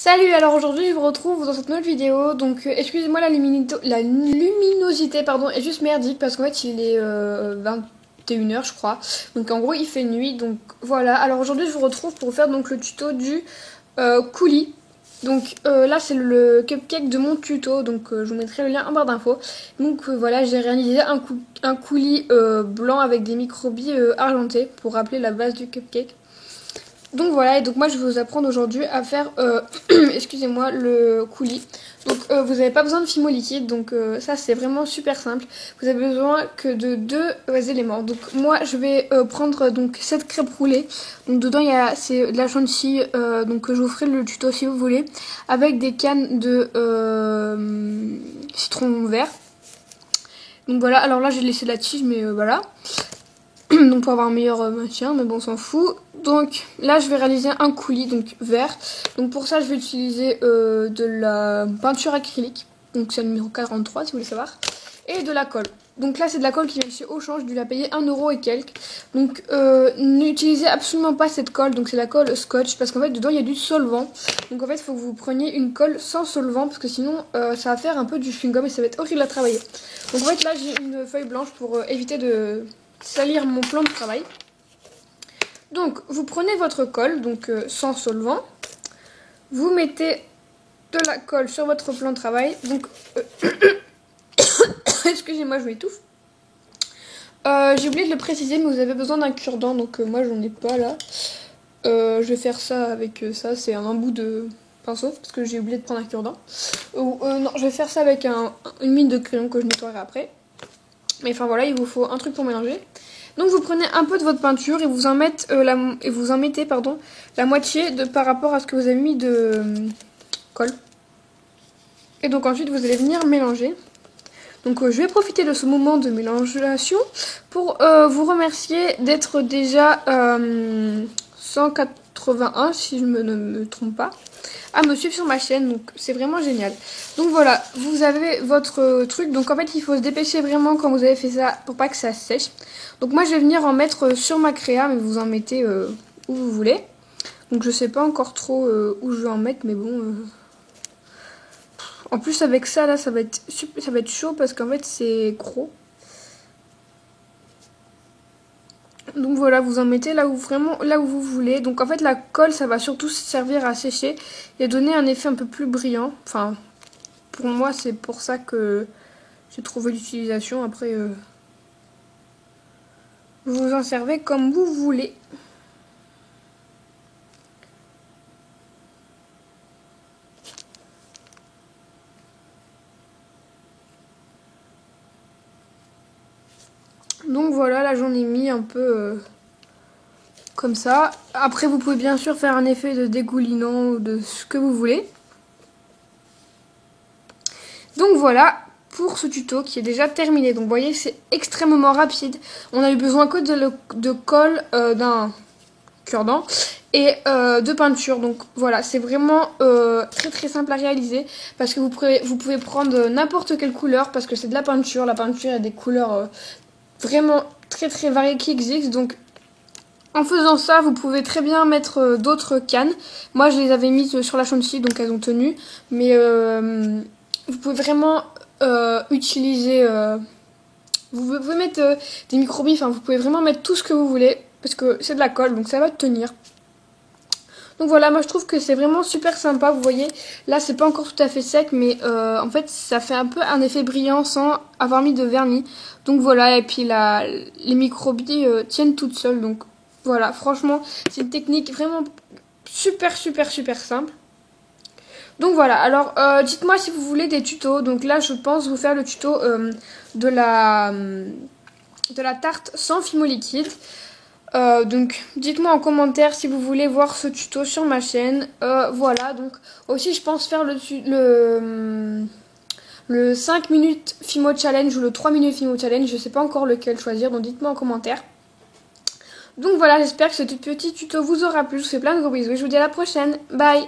Salut, alors aujourd'hui je vous retrouve dans cette nouvelle vidéo. Donc excusez-moi, la luminosité pardon est juste merdique parce qu'en fait il est 21 h je crois. Donc en gros il fait nuit, donc voilà. Alors aujourd'hui je vous retrouve pour faire donc le tuto du coulis. Donc là c'est le cupcake de mon tuto, donc je vous mettrai le lien en barre d'infos. Donc voilà, j'ai réalisé un coulis blanc avec des microbilles argentées pour rappeler la base du cupcake. Donc voilà, et donc moi je vais vous apprendre aujourd'hui à faire, excusez-moi, le coulis. Donc vous n'avez pas besoin de fimo liquide, donc ça c'est vraiment super simple. Vous avez besoin que de deux éléments. Donc moi je vais prendre donc cette crêpe roulée. Donc dedans il y a c'est de la chantilly, donc je vous ferai le tuto si vous voulez, avec des cannes de citron vert. Donc voilà, alors là j'ai laissé la tige, mais voilà. Donc pour avoir un meilleur maintien, mais bon on s'en fout. Donc là je vais réaliser un coulis donc vert. Donc pour ça je vais utiliser de la peinture acrylique. Donc c'est le numéro 43 si vous voulez savoir. Et de la colle. Donc là c'est de la colle qui vient de chez Auchan, je dû la payer 1 € et quelques. Donc n'utilisez absolument pas cette colle, donc c'est la colle scotch. Parce qu'en fait dedans il y a du solvant. Donc en fait il faut que vous preniez une colle sans solvant. Parce que sinon ça va faire un peu du chewing-gum et ça va être horrible à travailler. Donc en fait là j'ai une feuille blanche pour éviter de salir mon plan de travail. Donc vous prenez votre colle, donc sans solvant, vous mettez de la colle sur votre plan de travail. Donc excusez-moi, je m'étouffe. J'ai oublié de le préciser, mais vous avez besoin d'un cure-dent, donc moi j'en ai pas là. Je vais faire ça avec ça, c'est un bout de pinceau parce que j'ai oublié de prendre un cure-dent. Non, je vais faire ça avec une mine de crayon que je nettoierai après. Mais enfin voilà, il vous faut un truc pour mélanger. Donc vous prenez un peu de votre peinture et vous en mettez, la moitié par rapport à ce que vous avez mis de colle. Et donc ensuite vous allez venir mélanger. Donc je vais profiter de ce moment de mélangeation pour vous remercier d'être déjà 181 si je ne me trompe pas, à me suivre sur ma chaîne, donc c'est vraiment génial. Donc voilà, vous avez votre truc, donc en fait il faut se dépêcher vraiment quand vous avez fait ça pour pas que ça sèche. Donc moi je vais venir en mettre sur ma créa, mais vous en mettez où vous voulez. Donc je sais pas encore trop où je vais en mettre, mais bon. En plus avec ça là ça va être chaud parce qu'en fait c'est gros. Donc voilà, vous en mettez là où vous voulez. Donc en fait la colle ça va surtout servir à sécher et donner un effet un peu plus brillant. Enfin pour moi c'est pour ça que j'ai trouvé l'utilisation. Après vous en servez comme vous voulez. Donc voilà, là j'en ai mis un peu comme ça. Après vous pouvez bien sûr faire un effet de dégoulinant ou de ce que vous voulez. Donc voilà pour ce tuto qui est déjà terminé. Donc vous voyez c'est extrêmement rapide. On a eu besoin que de colle, d'un cure-dent et de peinture. Donc voilà, c'est vraiment très très simple à réaliser parce que vous pouvez prendre n'importe quelle couleur parce que c'est de la peinture. La peinture a des couleurs vraiment très très variées qui existent. Donc en faisant ça, vous pouvez très bien mettre d'autres cannes. Moi je les avais mises sur la chantilly donc elles ont tenu. Mais vous pouvez vraiment utiliser... vous pouvez mettre des microbilles, enfin vous pouvez vraiment mettre tout ce que vous voulez. Parce que c'est de la colle donc ça va tenir. Donc voilà, moi je trouve que c'est vraiment super sympa. Vous voyez, là c'est pas encore tout à fait sec, mais en fait ça fait un peu un effet brillant sans avoir mis de vernis. Donc voilà, et puis les microbilles tiennent toutes seules. Donc voilà, franchement c'est une technique vraiment super super super simple. Donc voilà, alors dites-moi si vous voulez des tutos. Donc là je pense vous faire le tuto de la tarte sans fimo liquide. Donc dites-moi en commentaire si vous voulez voir ce tuto sur ma chaîne. Voilà, donc aussi je pense faire le 5 minutes Fimo Challenge ou le 3 minutes Fimo Challenge. Je sais pas encore lequel choisir, donc dites-moi en commentaire. Donc voilà, j'espère que ce petit tuto vous aura plu. Je vous fais plein de gros bisous et je vous dis à la prochaine. Bye!